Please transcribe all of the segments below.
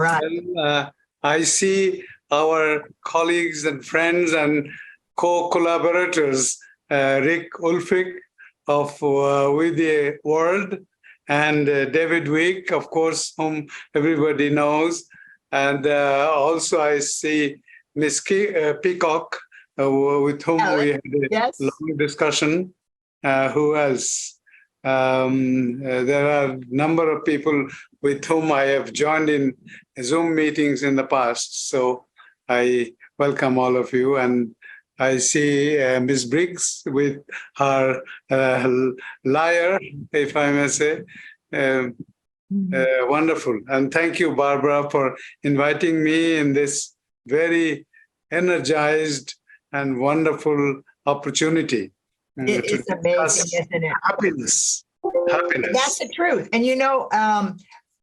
right. I see our colleagues and friends and co-collaborators, Rick Ulfik of With the World, and David Wick, of course, whom everybody knows. And also I see Miss Peacock, with whom we had a long discussion. Who else? There are a number of people with whom I have joined in Zoom meetings in the past. So I welcome all of you. And I see Ms. Briggs with her lyre, if I may say. Wonderful. And thank you, Barbara, for inviting me in this very energized and wonderful opportunity. It is amazing, isn't it? Happiness. That's the truth. And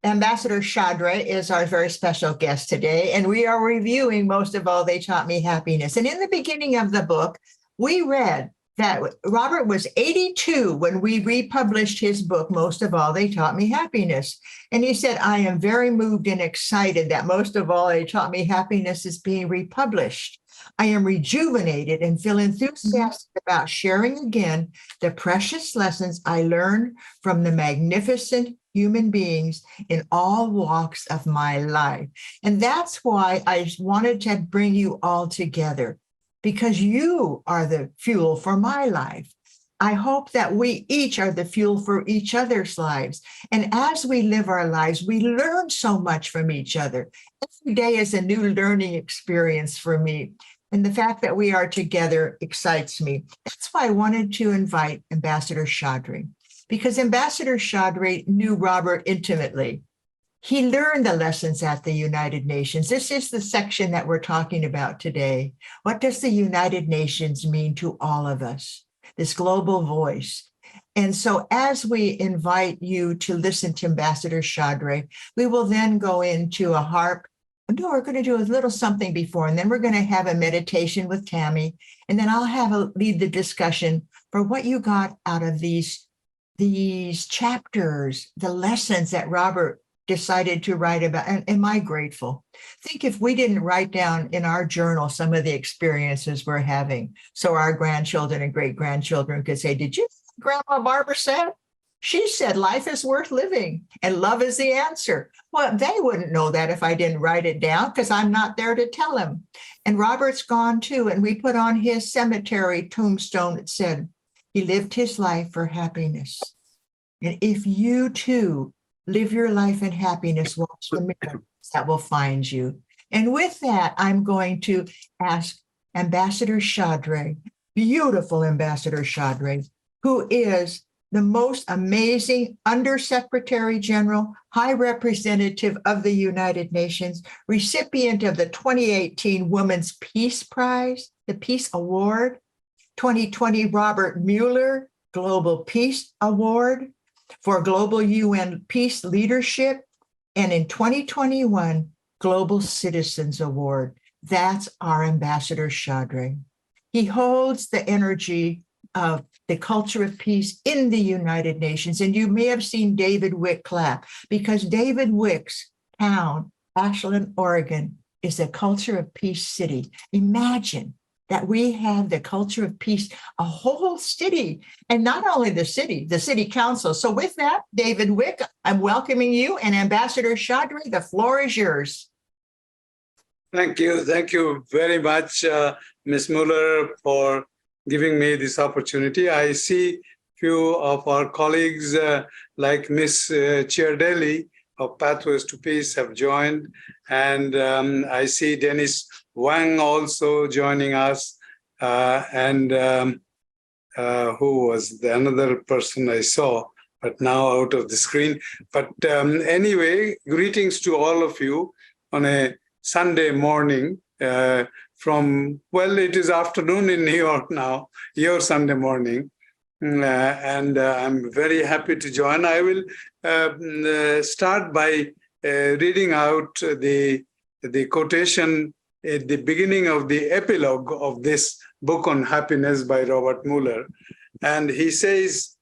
Ambassador Chadre is our very special guest today, and we are reviewing Most of All They Taught Me Happiness. And in the beginning of the book, we read that Robert was 82 when we republished his book, Most of All They Taught Me Happiness. And he said, I am very moved and excited that Most of All They Taught Me Happiness is being republished. I am rejuvenated and feel enthusiastic about sharing again the precious lessons I learned from the magnificent human beings in all walks of my life. And that's why I wanted to bring you all together, because you are the fuel for my life. I hope that we each are the fuel for each other's lives. And as we live our lives, we learn so much from each other. Every day is a new learning experience for me. And the fact that we are together excites me. That's why I wanted to invite Ambassador Chadre, because Ambassador Chadre knew Robert intimately. He learned the lessons at the United Nations. This is the section that we're talking about today. What does the United Nations mean to all of us? This global voice. And so as we invite you to listen to Ambassador Chadre, we will then go into a harp. No, we're going to do a little something before, and then we're going to have a meditation with Tammy, and then I'll lead the discussion for what you got out of these chapters, the lessons that Robert decided to write about. And am I grateful? Think if we didn't write down in our journal some of the experiences we're having, so our grandchildren and great-grandchildren could say, did you Grandma Barbara said? She said life is worth living and love is the answer. Well, they wouldn't know that if I didn't write it down, because I'm not there to tell them. And Robert's gone too. And we put on his cemetery tombstone, it said, he lived his life for happiness. And if you too live your life in happiness, watch the miracles that will find you. And with that, I'm going to ask Ambassador Chadre, beautiful Ambassador Chadre, who is the most amazing Undersecretary General, High Representative of the United Nations, recipient of the 2018 Women's Peace Prize, the Peace Award, 2020 Robert Mueller Global Peace Award for Global UN Peace Leadership, and in 2021, Global Citizens Award. That's our Ambassador Chadre. He holds the energy of the culture of peace in the United Nations. And you may have seen David Wick clap, because David Wick's town, Ashland, Oregon, is a culture of peace city. Imagine that we have the culture of peace, a whole city, and not only the city council. So with that, David Wick, I'm welcoming you, and Ambassador Chadre, the floor is yours. Thank you. Thank you very much, Ms. Mueller, for giving me this opportunity. I see few of our colleagues like Ms. Chiardelli of Pathways to Peace have joined. And I see Dennis Wang also joining us. And who was the another person I saw, but now out of the screen. But anyway, greetings to all of you on a Sunday morning. It is afternoon in New York now, your Sunday morning. And I'm very happy to join. I will start by reading out the quotation at the beginning of the epilogue of this book on happiness by Robert Mueller. And he says,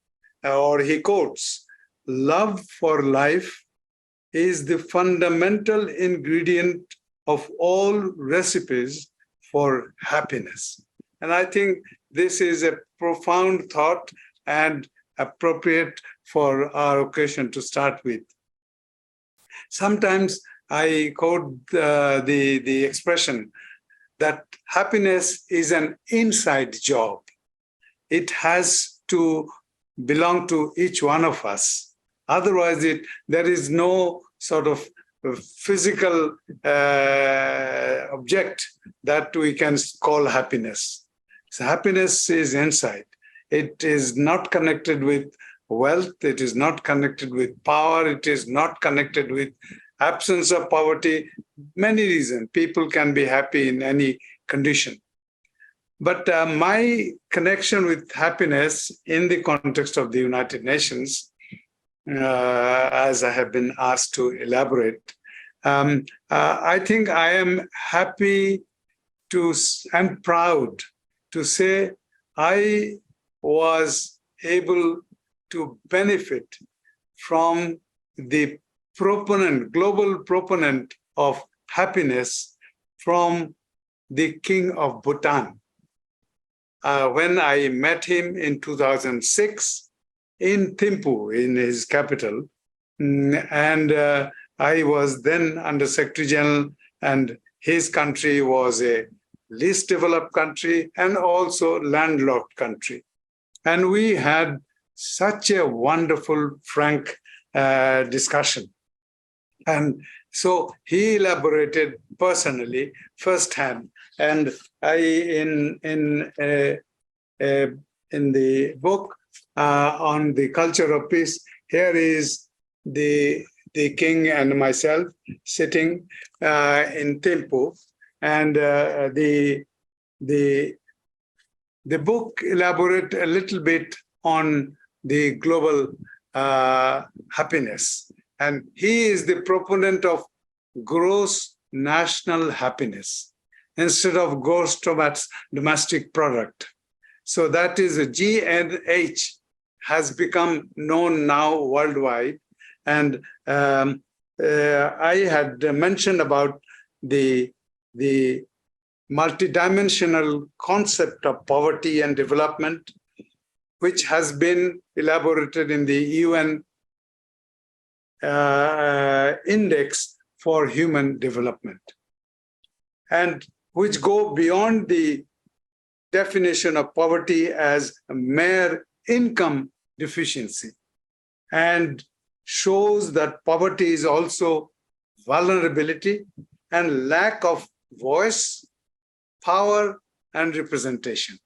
or he quotes, "Love for life is the fundamental ingredient of all recipes for happiness. And I think this is a profound thought and appropriate for our occasion to start with. Sometimes I quote the expression that happiness is an inside job. It has to belong to each one of us. Otherwise, there is no sort of physical object that we can call happiness. So happiness is inside. It is not connected with wealth. It is not connected with power. It is not connected with absence of poverty. Many reasons. People can be happy in any condition. But my connection with happiness in the context of the United Nations, as I have been asked to elaborate, I think I am happy and proud to say I was able to benefit from the global proponent of happiness from the King of Bhutan. When I met him in 2006 in Thimphu, in his capital, and I was then Under Secretary General, and his country was a least developed country and also landlocked country. And we had such a wonderful, frank discussion. And so he elaborated personally, firsthand. And I, in the book on the culture of peace, here is the king and myself sitting in Thimphu, and the book elaborate a little bit on the global happiness, and he is the proponent of gross national happiness instead of gross domestic product. So that is a GNH has become known now worldwide. And I had mentioned about the multidimensional concept of poverty and development, which has been elaborated in the UN Index for Human Development, and which go beyond the definition of poverty as a mere income deficiency, and shows that poverty is also vulnerability and lack of voice, power, and representation.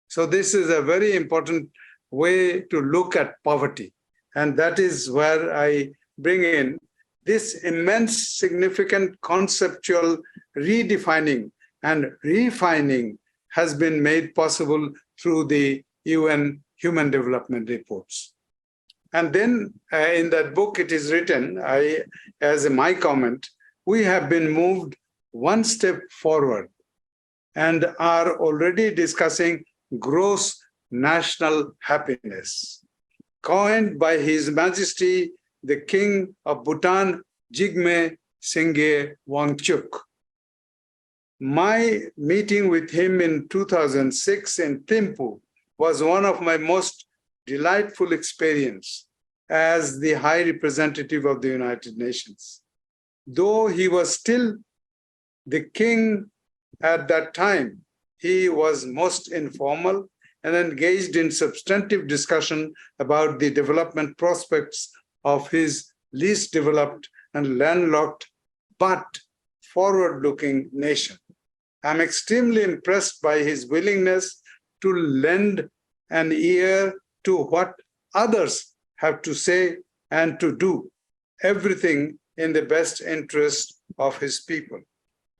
So this is a very important way to look at poverty. And that is where I bring in this immense, significant conceptual redefining and refining has been made possible through the UN Human Development Reports. And then in that book, it is written, as my comment, we have been moved one step forward and are already discussing gross national happiness, coined by His Majesty, the King of Bhutan, Jigme Singye Wangchuk. My meeting with him in 2006 in Thimphu was one of my most delightful experience as the High Representative of the United Nations. Though he was still the king at that time, he was most informal and engaged in substantive discussion about the development prospects of his least developed and landlocked but forward-looking nation. I'm extremely impressed by his willingness to lend an ear to what others have to say and to do everything in the best interest of his people.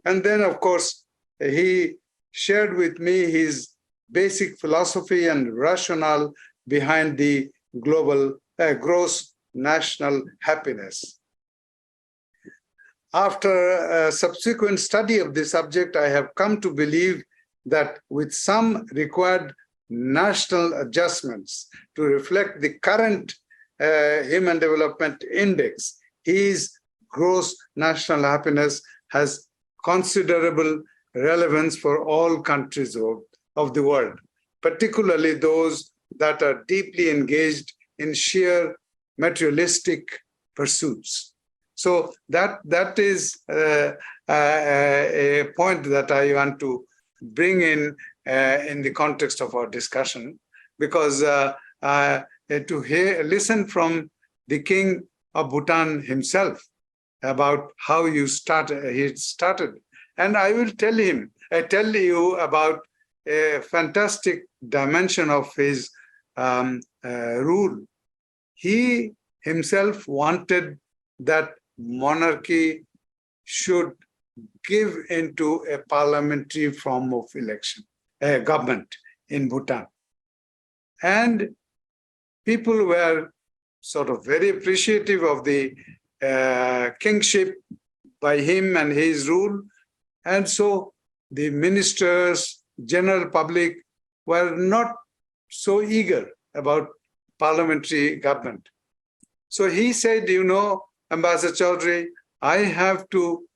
And then, of course, he shared with me his basic philosophy and rationale behind the global gross national happiness. After a subsequent study of the subject, I have come to believe that with some required national adjustments to reflect the current Human Development Index, his gross national happiness has considerable relevance for all countries of the world, particularly those that are deeply engaged in sheer materialistic pursuits. So that is a point that I want to bring in the context of our discussion, because to listen from the king of Bhutan himself about how he started. And I will tell you about a fantastic dimension of his rule. He himself wanted that monarchy should give into a parliamentary form of election, a government in Bhutan. And people were sort of very appreciative of the kingship by him and his rule. And so the ministers, general public were not so eager about parliamentary government. So he said, Ambassador Chaudhary, I have to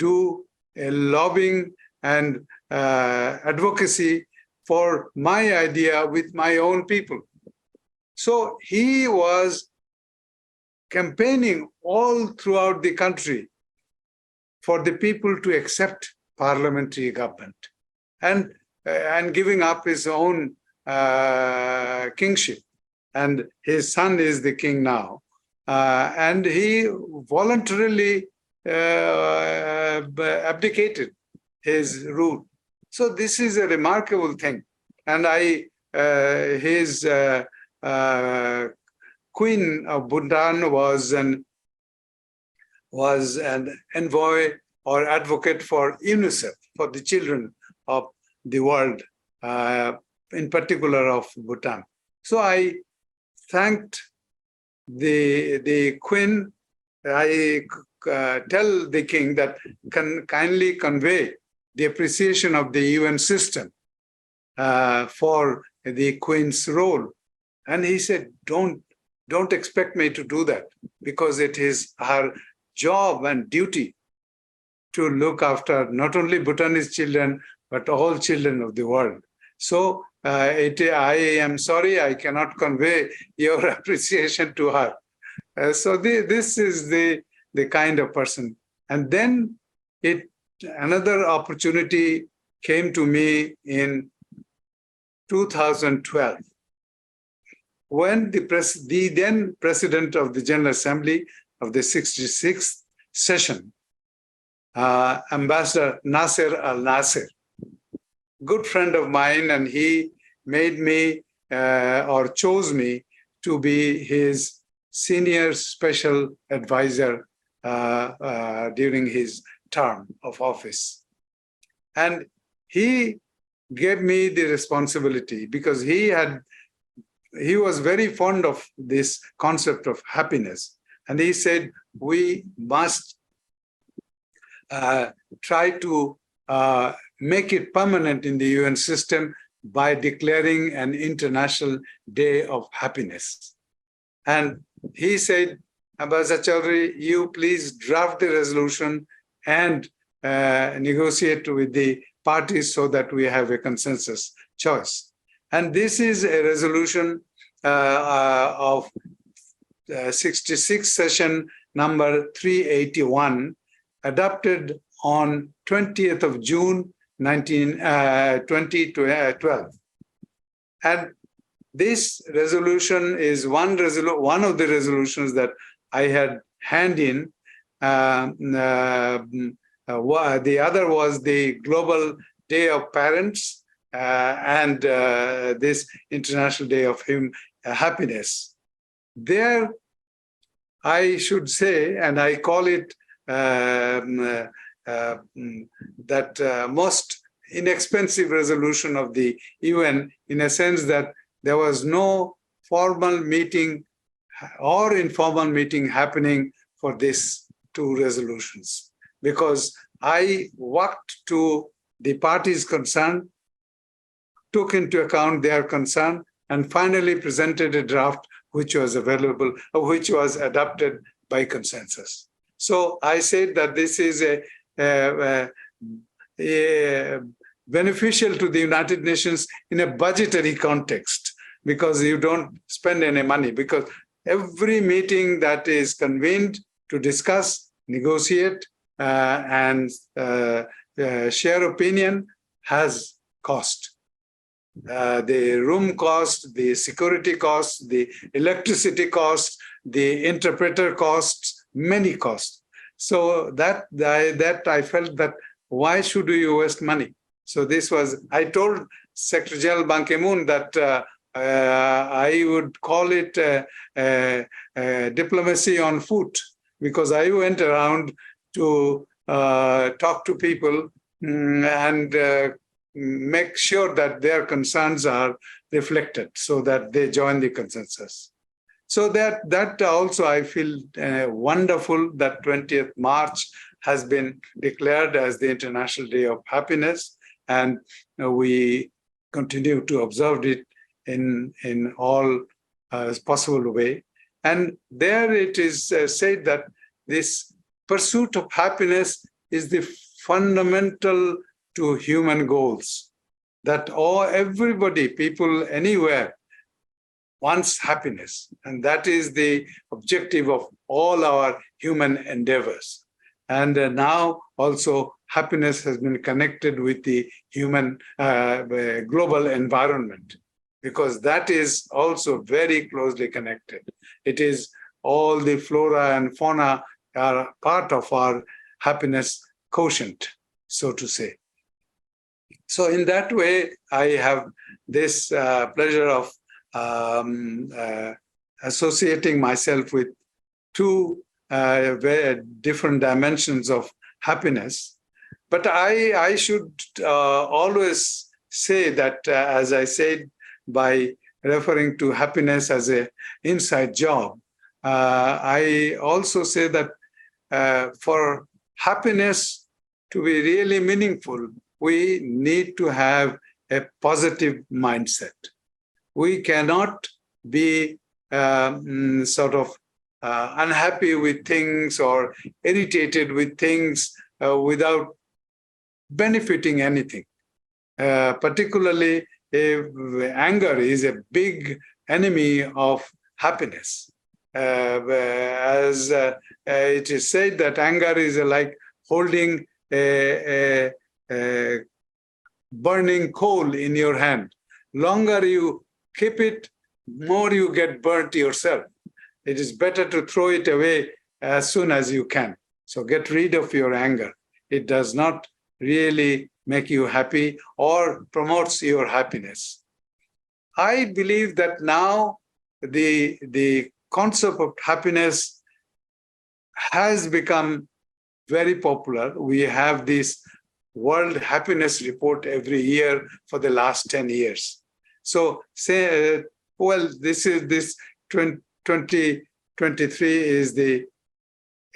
do a lobbying and advocacy for my idea with my own people. So he was campaigning all throughout the country for the people to accept parliamentary government and giving up his own kingship. And his son is the king now. And he voluntarily abdicated his rule. So this is a remarkable thing. And his Queen of Bhutan was an envoy or advocate for UNICEF, for the children of the world, in particular of Bhutan. So I thanked the Queen. I tell the king that can kindly convey the appreciation of the UN system for the Queen's role. And he said, don't expect me to do that, because it is her job and duty to look after not only Bhutanese children, but all children of the world. So I am sorry, I cannot convey your appreciation to her. So this is the kind of person. And then another opportunity came to me in 2012, when the then president of the General Assembly of the 66th session, Ambassador Nasser Al-Nasser, good friend of mine, and he made me or chose me to be his senior special advisor during his term of office. And he gave me the responsibility, because he was very fond of this concept of happiness. And he said, we must try to make it permanent in the UN system by declaring an International Day of Happiness. And he said, Ambassador Chaudhary, you please draft the resolution and negotiate with the parties so that we have a consensus choice. And this is a resolution of 66 session number 381, adopted on 20th of June, 2012. And this resolution is one of the resolutions that I had hand in. The other was the Global Day of Parents and this International Day of Happiness. There, I should say, and I call it that most inexpensive resolution of the UN, in a sense that there was no formal meeting or informal meeting happening for these two resolutions, because I walked to the parties concerned, took into account their concern, and finally presented a draft which was adopted by consensus. So I said that this is a beneficial to the United Nations in a budgetary context, because you don't spend any money, because every meeting that is convened to discuss, negotiate, and share opinion has cost. The room cost, the security cost, the electricity cost, the interpreter costs, many costs. So that I felt that why should we waste money? So this was, I told Secretary General Ban Ki-moon that I would call it diplomacy on foot, because I went around to talk to people and make sure that their concerns are reflected so that they join the consensus. So that also I feel wonderful that 20th March has been declared as the International Day of Happiness, and we continue to observe it in all possible way. And there it is said that this pursuit of happiness is the fundamental to human goals, that everybody, people anywhere, wants happiness. And that is the objective of all our human endeavors. And now also happiness has been connected with the human global environment, because that is also very closely connected. It is all the flora and fauna are part of our happiness quotient, so to say. So in that way, I have this pleasure of associating myself with two very different dimensions of happiness. But I should always say that, as I said, by referring to happiness as an inside job, I also say that for happiness to be really meaningful, we need to have a positive mindset. We cannot be unhappy with things or irritated with things without benefiting anything. Particularly, anger is a big enemy of happiness. As it is said that anger is like holding a burning coal in your hand. Longer you keep it, more you get burnt yourself. It is better to throw it away as soon as you can. So get rid of your anger. It does not really make you happy or promotes your happiness. I believe that now the concept of happiness has become very popular. We have this World Happiness Report every year for the last 10 years. So say, this 2023 is the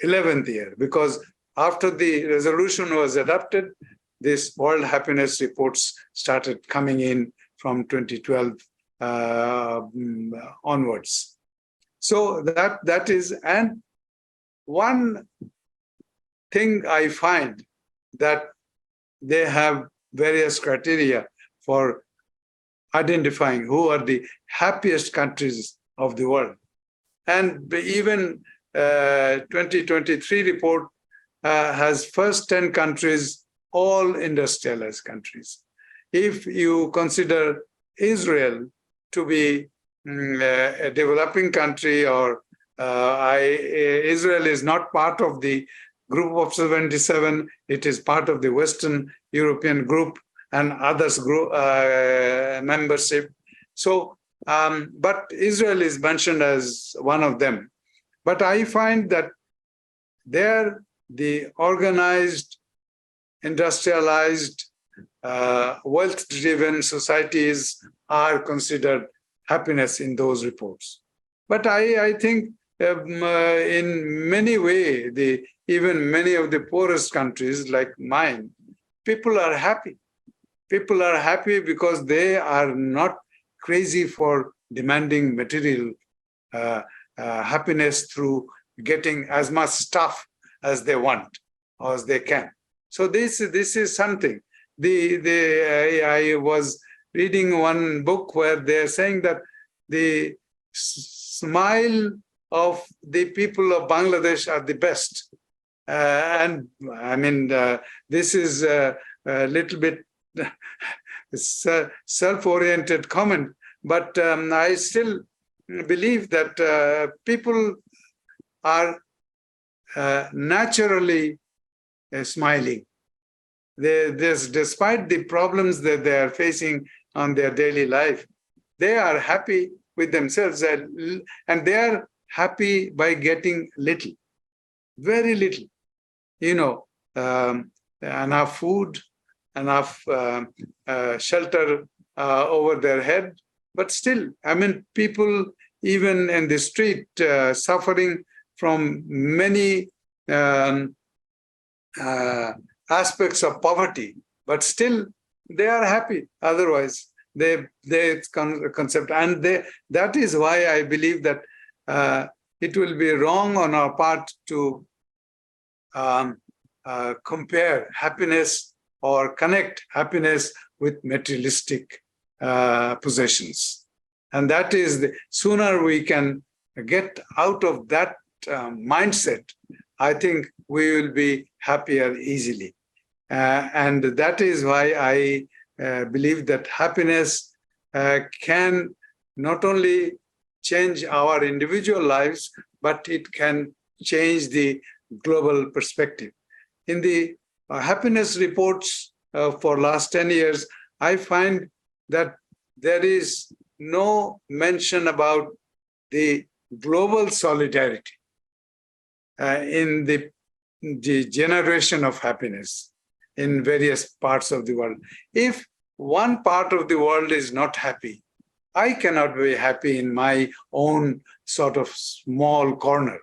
11th year, because after the resolution was adopted, this World Happiness Reports started coming in from 2012 onwards. So that is, and one thing I find that they have various criteria for identifying who are the happiest countries of the world. And even 2023 report has first 10 countries, all industrialized countries. If you consider Israel to be a developing country, or Israel is not part of the Group of 77, it is part of the Western European group and others group membership. So, but Israel is mentioned as one of them. But I find that there, the organized, industrialized, wealth-driven societies are considered happiness in those reports. But I think in many ways, even many of the poorest countries like mine, people are happy. People are happy because they are not crazy for demanding material happiness through getting as much stuff as they want or as they can. So this is something. I was reading one book where they're saying that the smile of the people of Bangladesh are the best. And I mean, this is a little bit self-oriented comment, but I still believe that people are naturally smiling. Despite the problems that they are facing on their daily life, they are happy with themselves, and they are happy by getting little, very little. Enough food, enough shelter over their head. But still, I mean, people even in the street suffering from many aspects of poverty, but still they are happy. Otherwise, they concept, and that is why I believe that it will be wrong on our part to compare happiness or connect happiness with materialistic possessions. And that is, the sooner we can get out of that mindset, I think we will be happier easily. And that is why I believe that happiness can not only change our individual lives, but it can change the global perspective. In the happiness reports for last 10 years, I find that there is no mention about the global solidarity in the generation of happiness in various parts of the world. If one part of the world is not happy, I cannot be happy in my own sort of small corner.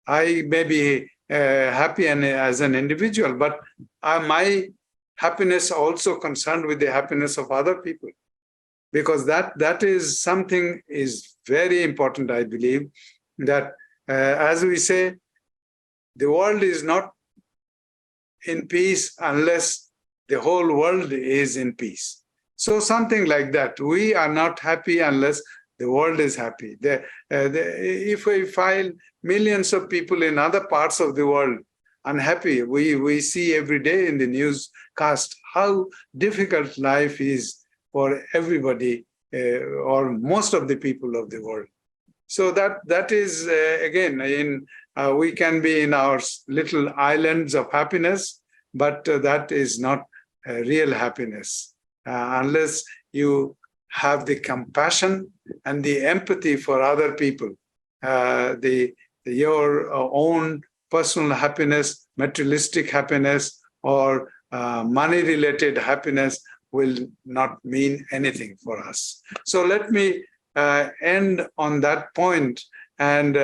I may be happy as an individual, but my happiness also concerned with the happiness of other people, because that is something is very important. I believe that as we say, the world is not in peace unless the whole world is in peace. So something like that. We are not happy unless the world is happy. If we find millions of people in other parts of the world unhappy, we see every day in the newscast how difficult life is for everybody or most of the people of the world. So that is, again, we can be in our little islands of happiness, but that is not real happiness unless you have the compassion and the empathy for other people. Your own personal happiness, materialistic happiness, or money-related happiness will not mean anything for us. So let me end on that point, and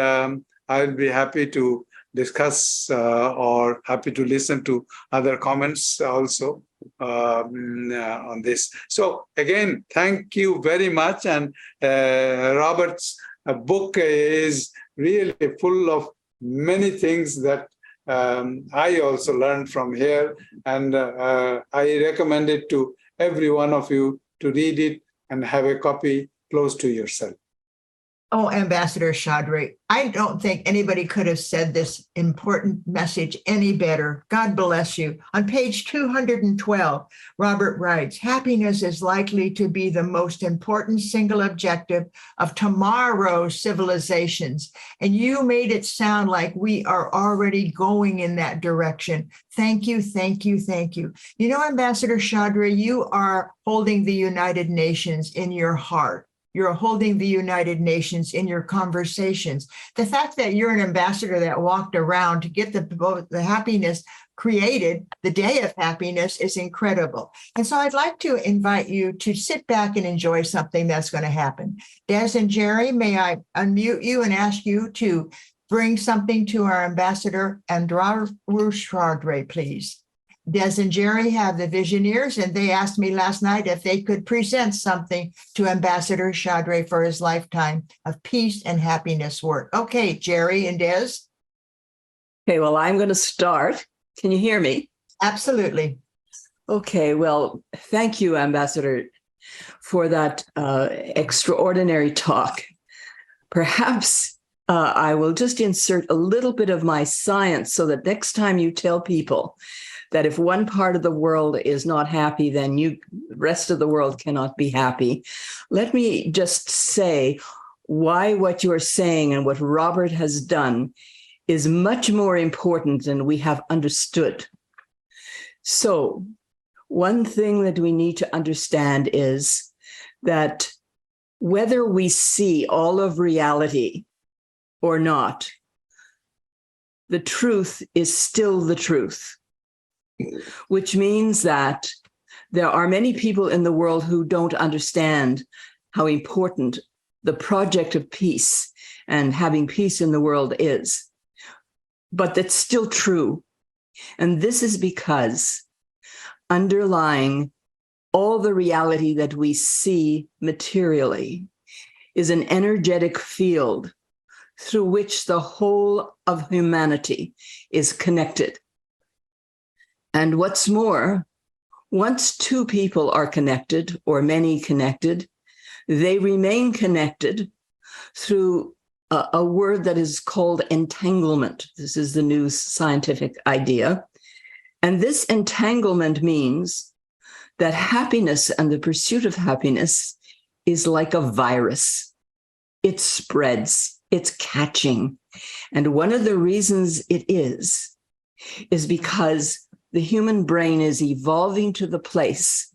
I'll be happy to discuss or happy to listen to other comments also on this. So again, thank you very much. And Robert's book is really full of many things that I also learned from here. And I recommend it to every one of you to read it and have a copy close to yourself. Oh, Ambassador Chaudhry, I don't think anybody could have said this important message any better. God bless you. On page 212, Robert writes, happiness is likely to be the most important single objective of tomorrow's civilizations. And you made it sound like we are already going in that direction. Thank you, thank you, thank you. You know, Ambassador Chaudhry, you are holding the United Nations in your heart. You're holding the United Nations in your conversations. The fact that you're an ambassador that walked around to get the happiness created, the day of happiness, is incredible. And so I'd like to invite you to sit back and enjoy something that's going to happen. Des and Jerry, may I unmute you and ask you to bring something to our ambassador, Andrew Chaudhry, please. Des and Jerry have the Visioneers, and they asked me last night if they could present something to Ambassador Chaudry for his lifetime of peace and happiness work. Okay, Jerry and Des. Okay, well, I'm going to start. Can you hear me? Absolutely. Okay, well, thank you, Ambassador, for that extraordinary talk. Perhaps I will just insert a little bit of my science so that next time you tell people that if one part of the world is not happy, then the rest of the world cannot be happy. Let me just say why what you're saying and what Robert has done is much more important than we have understood. So, one thing that we need to understand is that whether we see all of reality or not, the truth is still the truth, which means that there are many people in the world who don't understand how important the project of peace and having peace in the world is. But that's still true. And this is because underlying all the reality that we see materially is an energetic field through which the whole of humanity is connected. And what's more, once two people are connected, or many connected, they remain connected through a word that is called entanglement. This is the new scientific idea. And this entanglement means that happiness and the pursuit of happiness is like a virus. It spreads, it's catching. And one of the reasons it is because the human brain is evolving to the place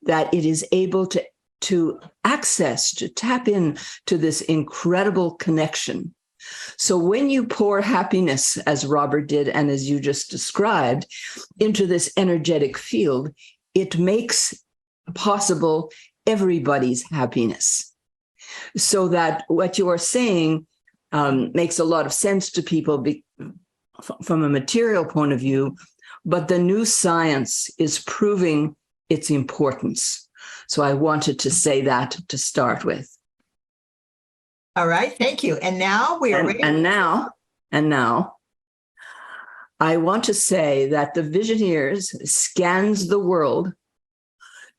that it is able to access, to tap in to this incredible connection. So when you pour happiness, as Robert did and as you just described, into this energetic field, it makes possible everybody's happiness. So that what you are saying makes a lot of sense to people from a material point of view, but the new science is proving its importance. So I wanted to say that to start with. All right, thank you. And now we are ready. And now, I want to say that the Visioneers scans the world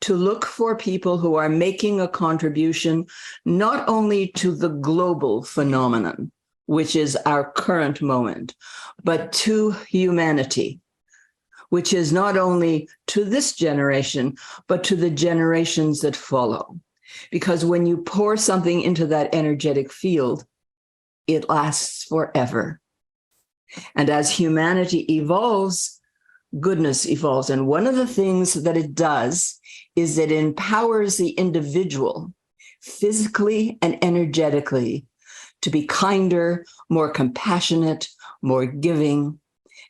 to look for people who are making a contribution not only to the global phenomenon, which is our current moment, but to humanity, which is not only to this generation, but to the generations that follow. Because when you pour something into that energetic field, it lasts forever. And as humanity evolves, goodness evolves. And one of the things that it does is it empowers the individual physically and energetically to be kinder, more compassionate, more giving.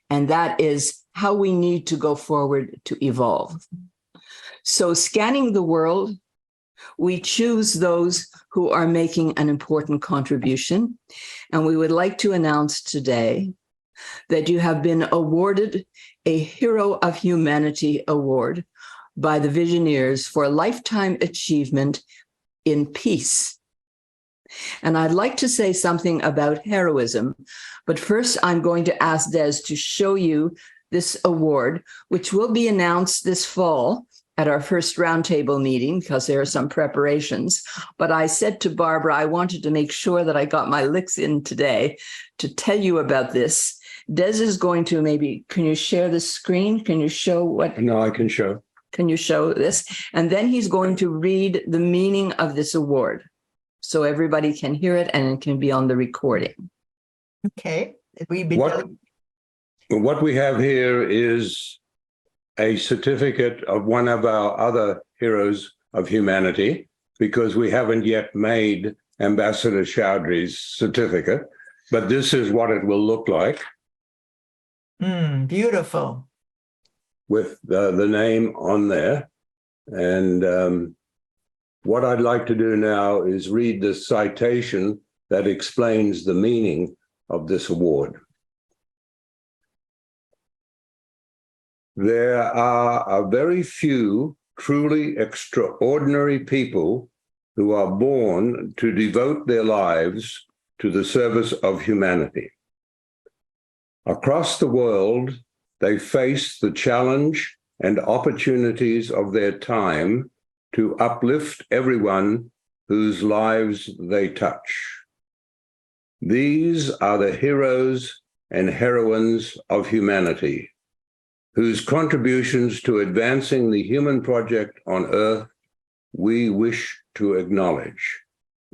And that is how we need to go forward to evolve. So scanning the world, we choose those who are making an important contribution. And we would like to announce today that you have been awarded a Hero of Humanity Award by the Visioneers for lifetime achievement in peace. And I'd like to say something about heroism, but first I'm going to ask Des to show you this award, which will be announced this fall at our first roundtable meeting, because there are some preparations. But I said to Barbara, I wanted to make sure that I got my licks in today to tell you about this. Des is going to can you share the screen? Can you show what? No, I can show. Can you show this? And then he's going to read the meaning of this award so everybody can hear it and it can be on the recording. Okay. What we have here is a certificate of one of our other heroes of humanity, because we haven't yet made Ambassador Chaudry's certificate, but this is what it will look like. Beautiful. With the name on there. And what I'd like to do now is read the citation that explains the meaning of this award. There are a very few truly extraordinary people who are born to devote their lives to the service of humanity. Across the world, they face the challenge and opportunities of their time to uplift everyone whose lives they touch. These are the heroes and heroines of humanity, whose contributions to advancing the human project on Earth we wish to acknowledge,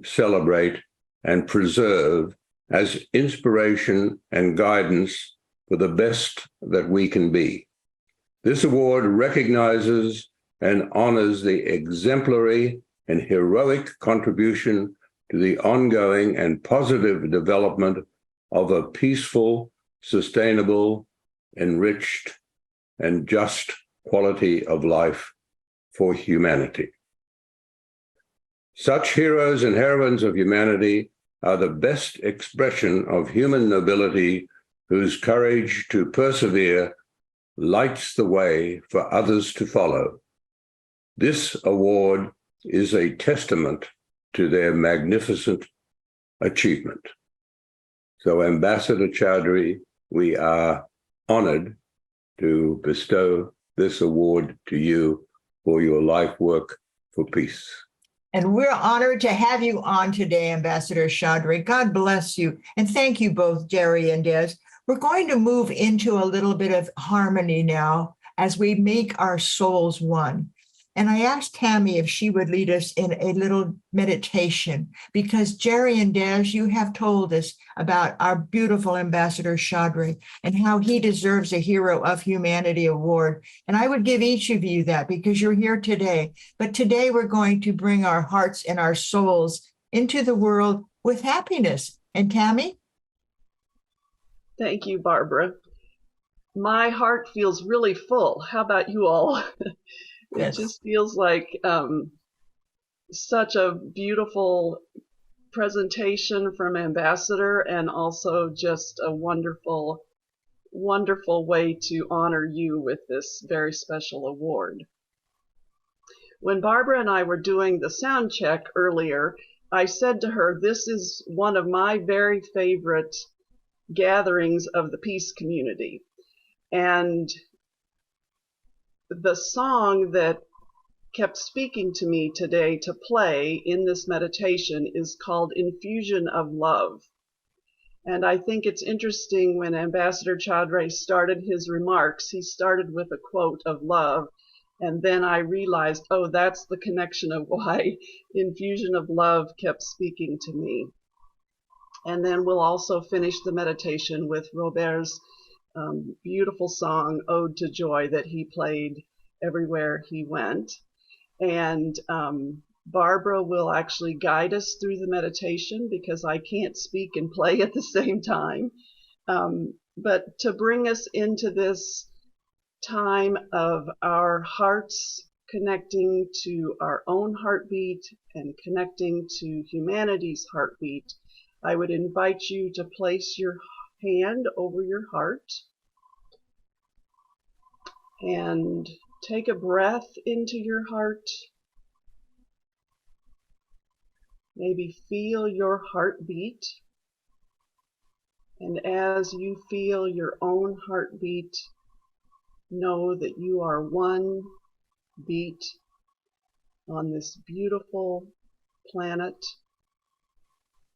celebrate, and preserve as inspiration and guidance for the best that we can be. This award recognizes and honors the exemplary and heroic contribution to the ongoing and positive development of a peaceful, sustainable, enriched, and just quality of life for humanity. Such heroes and heroines of humanity are the best expression of human nobility, whose courage to persevere lights the way for others to follow. This award is a testament to their magnificent achievement. So, Ambassador Chowdhury, we are honored to bestow this award to you for your life work for peace. And we're honored to have you on today, Ambassador Chowdhury. God bless you. And thank you both, Jerry and Des. We're going to move into a little bit of harmony now as we make our souls one. And I asked Tammy if she would lead us in a little meditation, because Jerry and Des, you have told us about our beautiful Ambassador Chowdhury and how he deserves a Hero of Humanity award. And I would give each of you that because you're here today. But today we're going to bring our hearts and our souls into the world with happiness. And Tammy? Thank you, Barbara. My heart feels really full. How about you all? Yes. It just feels like such a beautiful presentation from Ambassador, and also just a wonderful, wonderful way to honor you with this very special award. When Barbara and I were doing the sound check earlier, I said to her, this is one of my very favorite gatherings of the peace community. And the song that kept speaking to me today to play in this meditation is called Infusion of Love. And I think it's interesting when Ambassador Chowdhury started his remarks, he started with a quote of love. And then I realized, oh, that's the connection of why Infusion of Love kept speaking to me. And then we'll also finish the meditation with Robert's beautiful song, Ode to Joy, that he played everywhere he went. And Barbara will actually guide us through the meditation because I can't speak and play at the same time. But to bring us into this time of our hearts connecting to our own heartbeat and connecting to humanity's heartbeat, I would invite you to place your hand over your heart and take a breath into your heart. Maybe feel your heartbeat. And as you feel your own heartbeat, know that you are one beat on this beautiful planet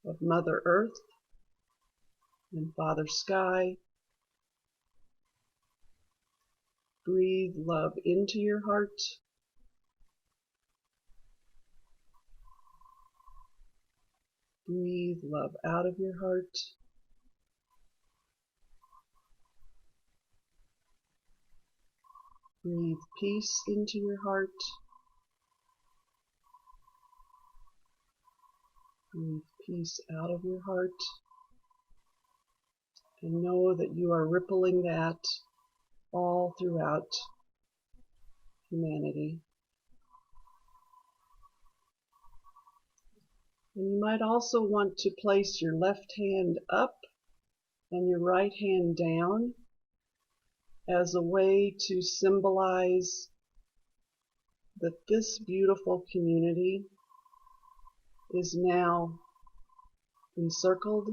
of Mother Earth and Father Sky. Breathe love into your heart. Breathe love out of your heart. Breathe peace into your heart. Breathe peace out of your heart. And know that you are rippling that all throughout humanity. And you might also want to place your left hand up and your right hand down as a way to symbolize that this beautiful community is now encircled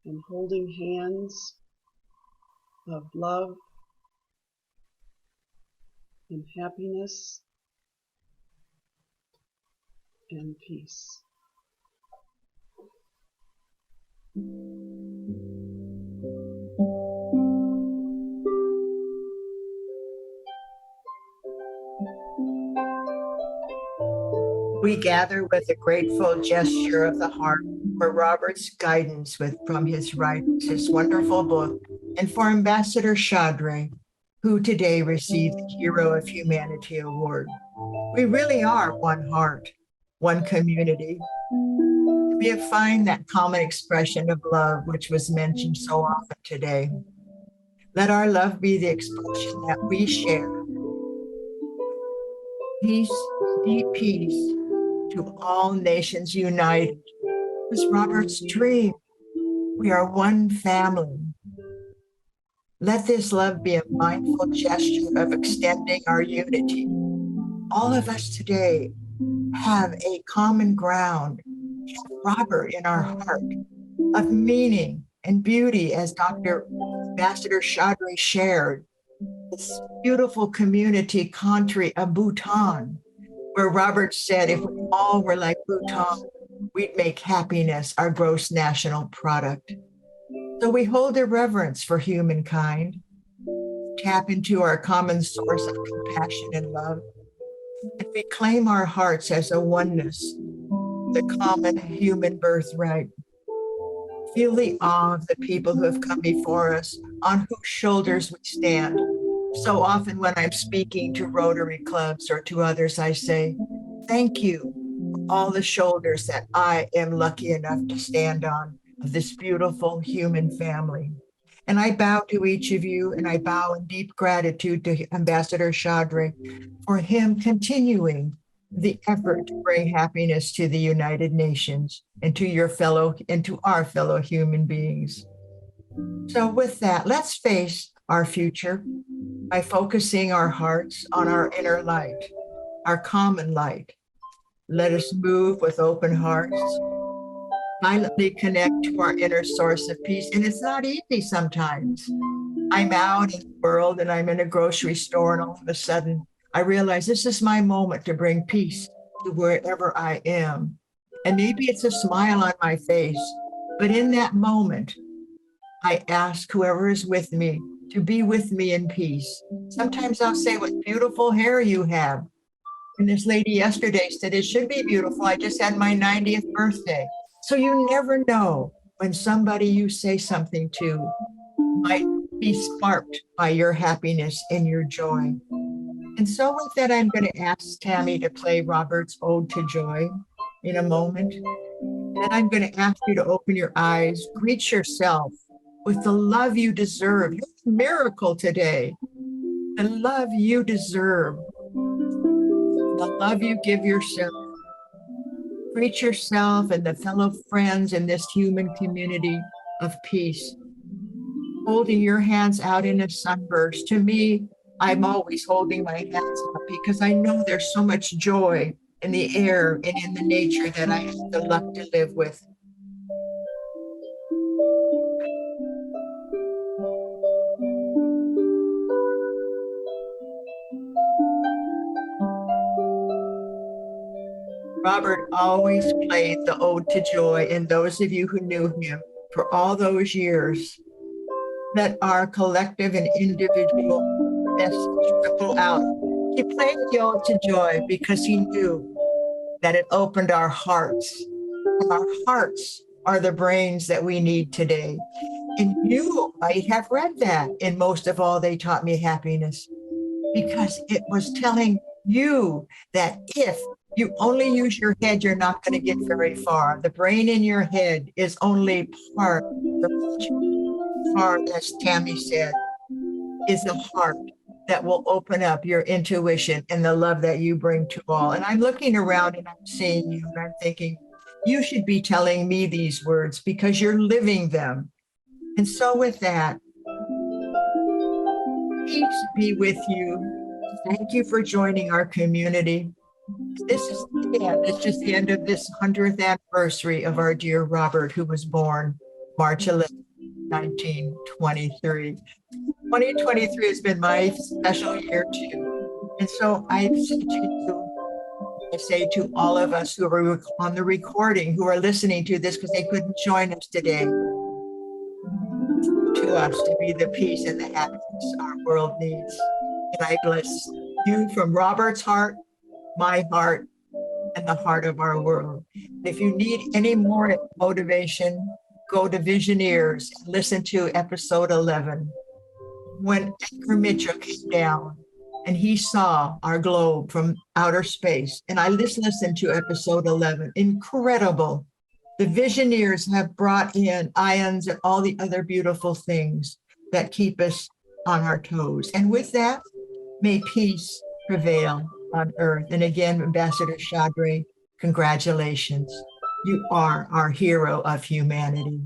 and holding hands of love and happiness and peace. We gather with a grateful gesture of the heart for Robert's guidance from his writings, his wonderful book, and for Ambassador Chaudry, who today received the Hero of Humanity Award. We really are one heart, one community. We find that common expression of love, which was mentioned so often today. Let our love be the expression that we share. Peace, deep peace, to all nations united. It was Robert's dream. We are one family. Let this love be a mindful gesture of extending our unity. All of us today have a common ground, Robert in our heart, of meaning and beauty, as Dr. Ambassador Chaudry shared. This beautiful community country of Bhutan, where Robert said if we all were like Bhutan, we'd make happiness our gross national product. So we hold a reverence for humankind, tap into our common source of compassion and love, and we claim our hearts as a oneness, the common human birthright. Feel the awe of the people who have come before us, on whose shoulders we stand. So often when I'm speaking to Rotary clubs or to others, I say, thank you for all the shoulders that I am lucky enough to stand on of this beautiful human family. And I bow to each of you, and I bow in deep gratitude to Ambassador Chaudry for him continuing the effort to bring happiness to the United Nations and to our fellow human beings. So with that, let's face our future by focusing our hearts on our inner light, our common light. Let us move with open hearts, silently connect to our inner source of peace. And it's not easy sometimes. I'm out in the world and I'm in a grocery store, and all of a sudden I realize this is my moment to bring peace to wherever I am. And maybe it's a smile on my face, but in that moment, I ask whoever is with me to be with me in peace. Sometimes I'll say, what beautiful hair you have. And this lady yesterday said, it should be beautiful. I just had my 90th birthday. So you never know when somebody you say something to might be sparked by your happiness and your joy. And so with that, I'm going to ask Tammy to play Robert's Ode to Joy in a moment. And then I'm going to ask you to open your eyes, greet yourself with the love you deserve. You're a miracle today. The love you deserve. The love you give yourself. Greet yourself and the fellow friends in this human community of peace. Holding your hands out in a sunburst. To me, I'm always holding my hands up because I know there's so much joy in the air and in the nature that I have the luck to live with. Robert always played the Ode to Joy, and those of you who knew him for all those years, let our collective and individual message ripple out. He played the Ode to Joy because he knew that it opened our hearts. And our hearts are the brains that we need today. And you might have read that in Most of All, They Taught Me Happiness, because it was telling you that if you only use your head, you're not going to get very far. The brain in your head is only part of the heart, as Tammy said, is the heart that will open up your intuition and the love that you bring to all. And I'm looking around and I'm seeing you and I'm thinking, you should be telling me these words because you're living them. And so with that, Peace be with you. Thank you for joining our community. This is the end. It's just the end of this 100th anniversary of our dear Robert, who was born March 11, 1923. 2023 has been my special year too. And so I say to you, I say to all of us who are on the recording, who are listening to this because they couldn't join us today, to us to be the peace and the happiness our world needs. And I bless you from Robert's heart, my heart, and the heart of our world. If you need any more motivation, go to Visioneers and listen to episode 11. When Edgar Mitchell came down and he saw our globe from outer space, and I just listened to episode 11, incredible. The Visioneers have brought in ions and all the other beautiful things that keep us on our toes. And with that, may peace prevail on earth. And again, Ambassador Chaudry, congratulations. You are our hero of humanity.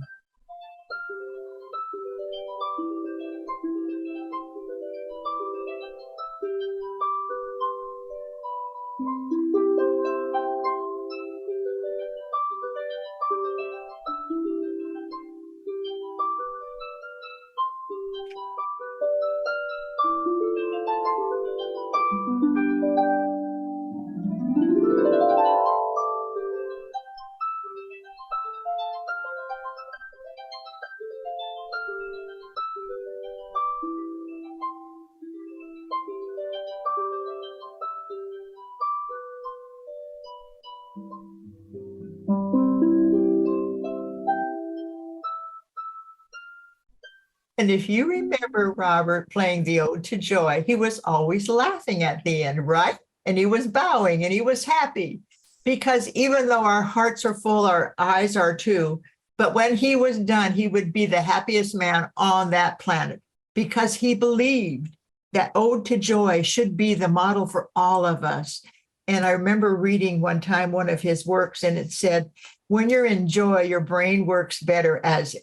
And if you remember Robert playing the Ode to Joy, he was always laughing at the end, right? And he was bowing and he was happy because even though our hearts are full, our eyes are too. But when he was done, he would be the happiest man on that planet because he believed that Ode to Joy should be the model for all of us. And I remember reading one time one of his works, and it said, when you're in joy, your brain works better, as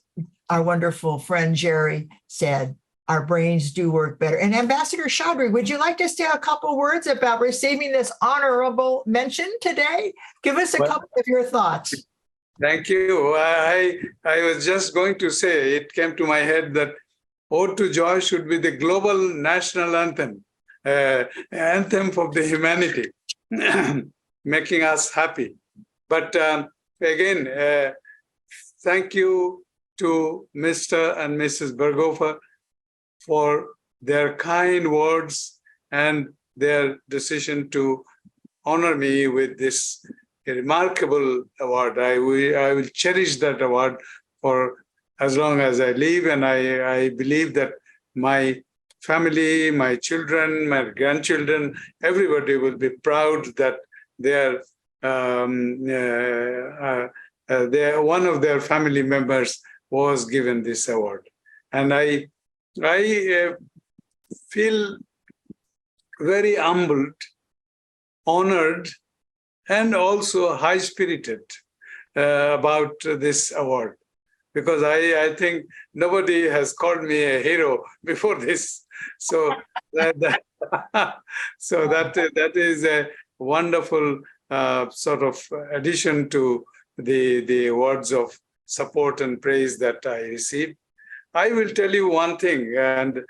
our wonderful friend Jerry said, our brains do work better. And Ambassador Chaudry, would you like to say a couple words about receiving this honorable mention today? Give us a couple of your thoughts. Thank you. I was just going to say, it came to my head that Ode to Joy should be the global national anthem, anthem for the humanity, making us happy. But again, thank you to Mr. and Mrs. Berghofer for their kind words and their decision to honor me with this remarkable award. I will cherish that award for as long as I live, and I believe that my family, my children, my grandchildren, everybody will be proud that one of their family members was given this award. And I feel very humbled, honored, and also high-spirited about this award, because I think nobody has called me a hero before this. So that is a wonderful sort of addition to the words of support and praise that I received. I will tell you one thing, and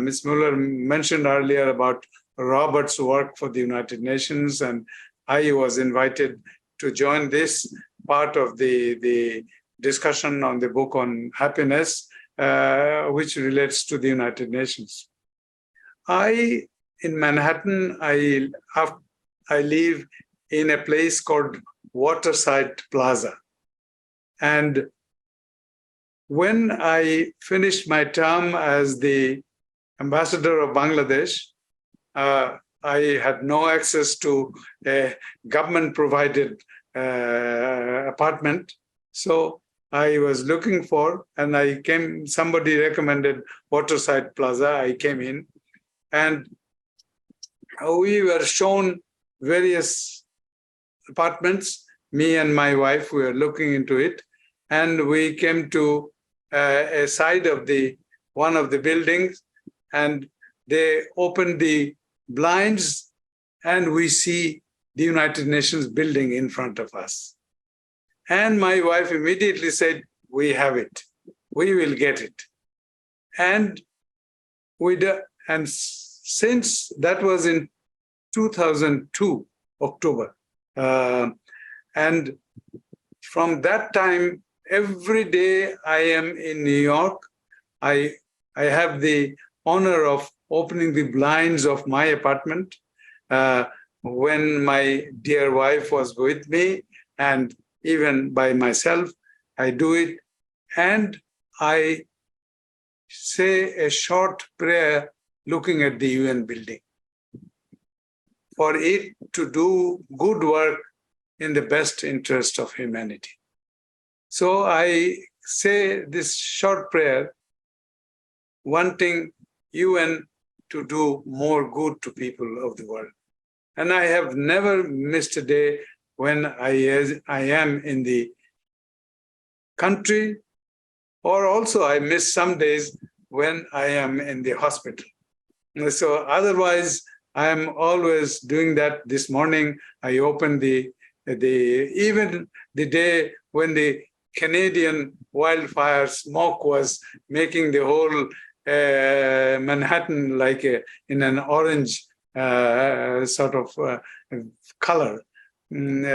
Ms. Mueller mentioned earlier about Robert's work for the United Nations, and I was invited to join this part of the discussion on the book on happiness, which relates to the United Nations. In Manhattan, I live in a place called Waterside Plaza. And when I finished my term as the ambassador of Bangladesh, I had no access to a government-provided apartment. So I was looking for, and somebody recommended Waterside Plaza. I came in, and we were shown various apartments. Me and my wife, we were looking into it, and we came to a side of one of the buildings, and they opened the blinds, and we see the United Nations building in front of us. And my wife immediately said, "We have it. We will get it." And since that was in 2002, October, and from that time, every day I am in New York. I have the honor of opening the blinds of my apartment when my dear wife was with me, and even by myself, I do it. And I say a short prayer looking at the UN building for it to do good work in the best interest of humanity. So I say this short prayer, wanting UN to do more good to people of the world. And I have never missed a day when I am in the country, or also I miss some days when I am in the hospital. So otherwise, I am always doing that. This morning, I opened even the day when the Canadian wildfire smoke was making the whole Manhattan like in an orange sort of color.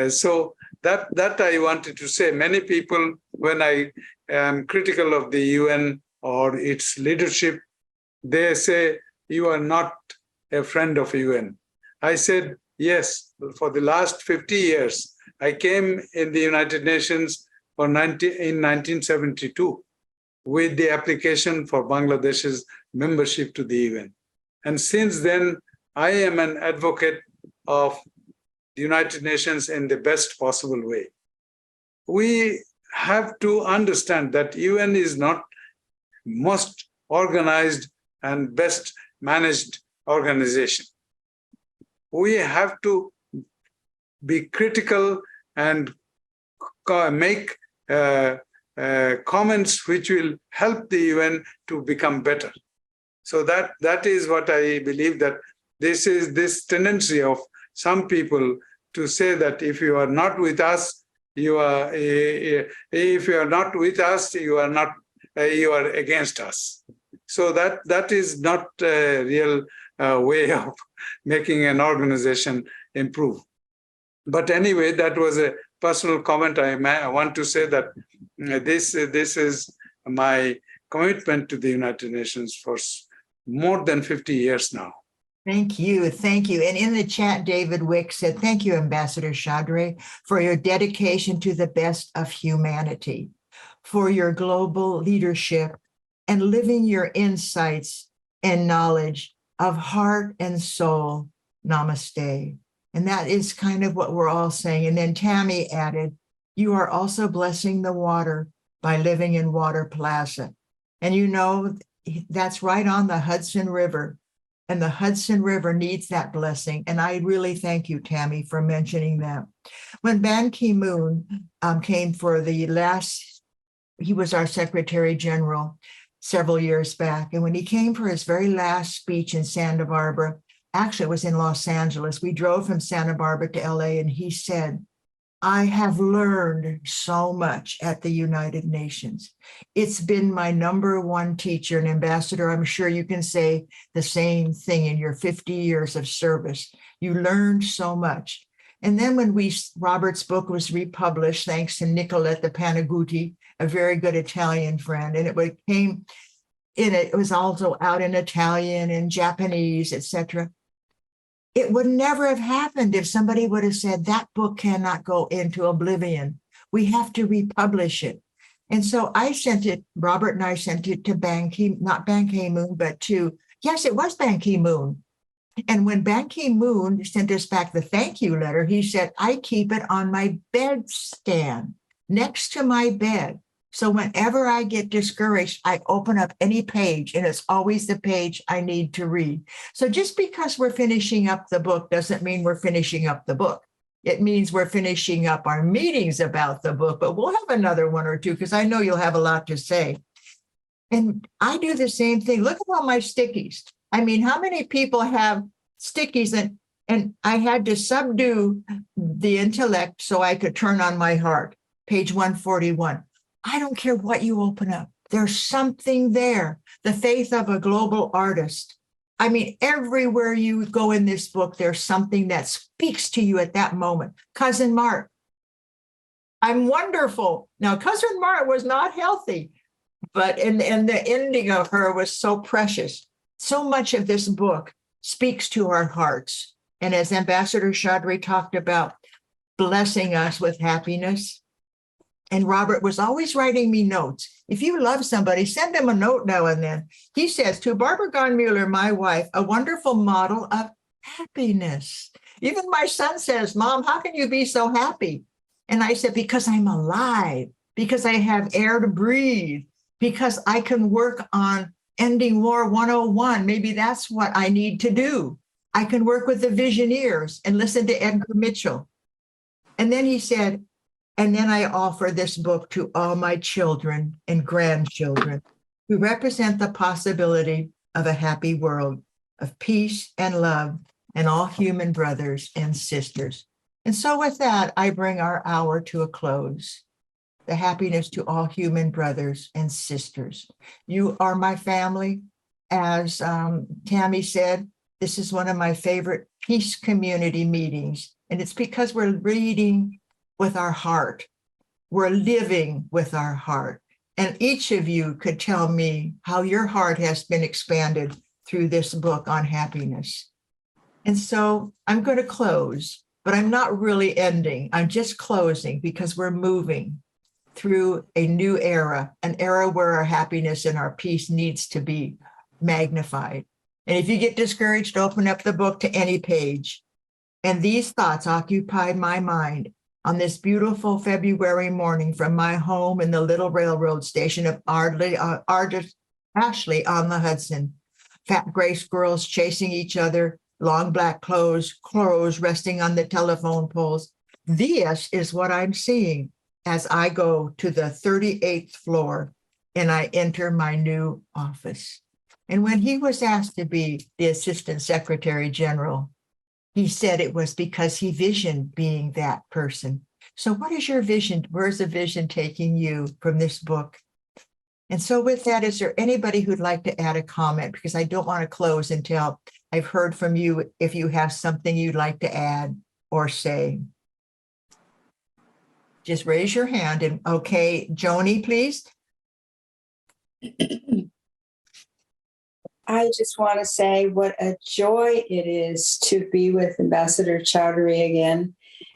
So that I wanted to say. Many people, when I am critical of the UN or its leadership, they say, "You are not a friend of UN." I said, yes, for the last 50 years, I came in the United Nations in 1972 with the application for Bangladesh's membership to the UN. And since then, I am an advocate of the United Nations in the best possible way. We have to understand that UN is not most organized and best managed organization. We have to be critical and make comments which will help the UN to become better. So that is what I believe, that this is this tendency of some people to say that if you are not with us, you are against us. So that is not a real way of making an organization improve. But anyway, that was a personal comment. I want to say that this is my commitment to the United Nations for more than 50 years now. Thank you. Thank you. And in the chat, David Wick said, "Thank you, Ambassador Chaudhry, for your dedication to the best of humanity, for your global leadership and living your insights and knowledge of heart and soul. Namaste." And that is kind of what we're all saying. And then Tammy added, "You are also blessing the water by living in Water Plaza." And you know, that's right on the Hudson River. And the Hudson River needs that blessing. And I really thank you, Tammy, for mentioning that. When Ban Ki-moon came for he was our Secretary General several years back. And when he came for his very last speech in Santa Barbara, actually it was in Los Angeles, we drove from Santa Barbara to LA, and he said, "I have learned so much at the United Nations. It's been my number one teacher." And Ambassador, I'm sure you can say the same thing in your 50 years of service. You learned so much. And then when Robert's book was republished, thanks to Nicoletta Panaguti, a very good Italian friend, and it was also out in Italian and Japanese, etc. It would never have happened if somebody would have said, "That book cannot go into oblivion. We have to republish it." And so I sent it, Robert and I sent it to not Ban Ki-moon, but yes, it was Ban Ki-moon. And when Ban Ki-moon sent us back the thank you letter, he said, "I keep it on my bedstand next to my bed. So whenever I get discouraged, I open up any page, and it's always the page I need to read." So just because we're finishing up the book doesn't mean we're finishing up the book. It means we're finishing up our meetings about the book, but we'll have another one or two because I know you'll have a lot to say. And I do the same thing. Look at all my stickies. I mean, how many people have stickies and I had to subdue the intellect so I could turn on my heart. Page 141. I don't care what you open up. There's something there. The faith of a global artist. I mean, everywhere you go in this book, there's something that speaks to you at that moment. Cousin Mart. I'm wonderful. Now, Cousin Mart was not healthy, but and the ending of her was so precious. So much of this book speaks to our hearts. And as Ambassador Chaudhry talked about, blessing us with happiness. And Robert was always writing me notes. If you love somebody, send them a note now and then. He says, to Barbara Gaughan-Mueller, my wife, a wonderful model of happiness. Even my son says, Mom, how can you be so happy? And I said, because I'm alive, because I have air to breathe, because I can work on ending War 101. Maybe that's what I need to do. I can work with the Visioneers and listen to Edgar Mitchell. And then he said, and then I offer this book to all my children and grandchildren who represent the possibility of a happy world of peace and love and all human brothers and sisters. And so with that, I bring our hour to a close. The happiness to all human brothers and sisters. You are my family. As Tammy said, this is one of my favorite peace community meetings. And it's because we're reading with our heart. We're living with our heart. And each of you could tell me how your heart has been expanded through this book on happiness. And so I'm going to close, but I'm not really ending. I'm just closing because we're moving through a new era, an era where our happiness and our peace needs to be magnified. And if you get discouraged, open up the book to any page. And these thoughts occupied my mind on this beautiful February morning from my home in the little railroad station of Ashley on the Hudson. Fat gray squirrels chasing each other, long black crows resting on the telephone poles. This is what I'm seeing as I go to the 38th floor and I enter my new office. And when he was asked to be the Assistant Secretary General, he said it was because he visioned being that person. So what is your vision? Where's the vision taking you from this book? And so with that, is there anybody who'd like to add a comment? Because I don't want to close until I've heard from you if you have something you'd like to add or say. Just raise your hand and okay, Joni, please. I just want to say what a joy it is to be with Ambassador Chaudhry again.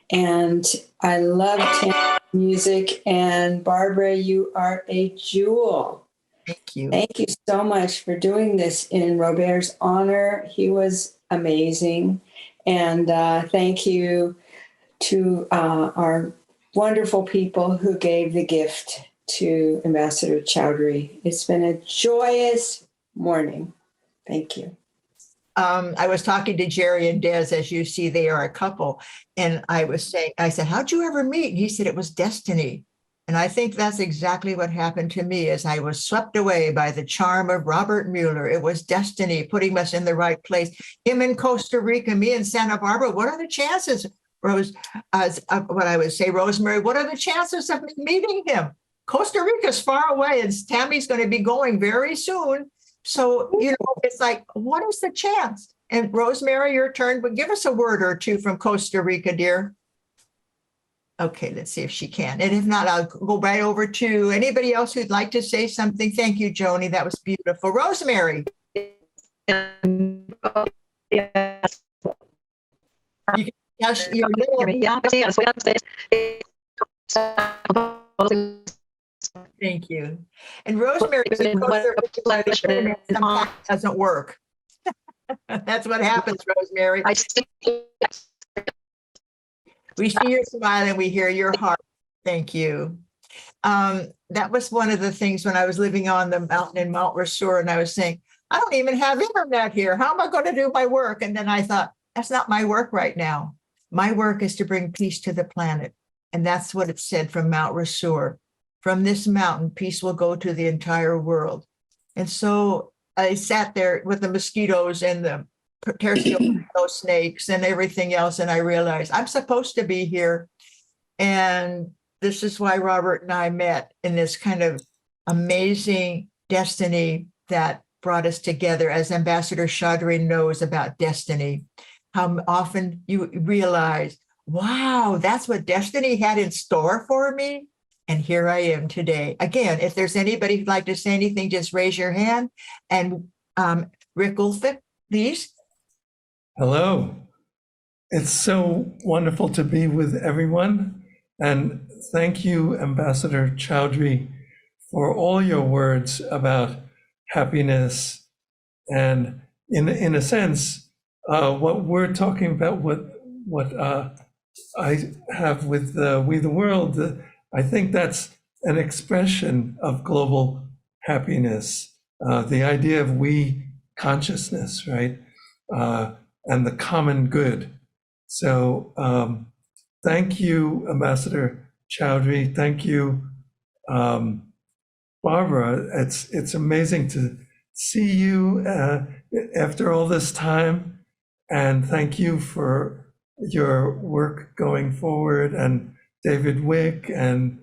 And I love Tammy's music. And Barbara, you are a jewel. Thank you. Thank you so much for doing this in Robert's honor. He was amazing. And thank you to our wonderful people who gave the gift to Ambassador Chaudhry. It's been a joyous morning. Thank you. I was talking to Jerry and Des, as you see, they are a couple. And I said, how'd you ever meet? And he said, it was destiny. And I think that's exactly what happened to me as I was swept away by the charm of Robert Mueller. It was destiny putting us in the right place. Him in Costa Rica, me in Santa Barbara. What are the chances, Rose? What I would say, Rosemary, what are the chances of me meeting him? Costa Rica's far away and Tammy's going to be going very soon. So, it's like, what is the chance? And Rosemary, your turn, but give us a word or two from Costa Rica, dear. Okay, let's see if she can. And if not, I'll go right over to anybody else who'd like to say something. Thank you, Joni. That was beautiful. Rosemary. You're Thank you. And Rosemary doesn't work. That's what happens, Rosemary. We see your smile and we hear your heart. Thank you. That was one of the things when I was living on the mountain in Mount Rasur, and I was saying, I don't even have internet here. How am I going to do my work? And then I thought, that's not my work right now. My work is to bring peace to the planet. And that's what it said from Mount Rasur. From this mountain, peace will go to the entire world. And so I sat there with the mosquitoes and the terrestrial snakes and everything else. And I realized I'm supposed to be here. And this is why Robert and I met in this kind of amazing destiny that brought us together. As Ambassador Chaudhry knows about destiny, how often you realize, wow, that's what destiny had in store for me. And here I am today. Again, if there's anybody who'd like to say anything, just raise your hand. And Rick Ulfik, please. Hello. It's so wonderful to be with everyone. And thank you, Ambassador Chaudhry, for all your words about happiness. And in a sense, what we're talking about, what I have with We the World, I think that's an expression of global happiness, the idea of we consciousness, right? And the common good. So thank you, Ambassador Chaudhry. Thank you, Barbara. It's amazing to see you after all this time. And thank you for your work going forward, and David Wick and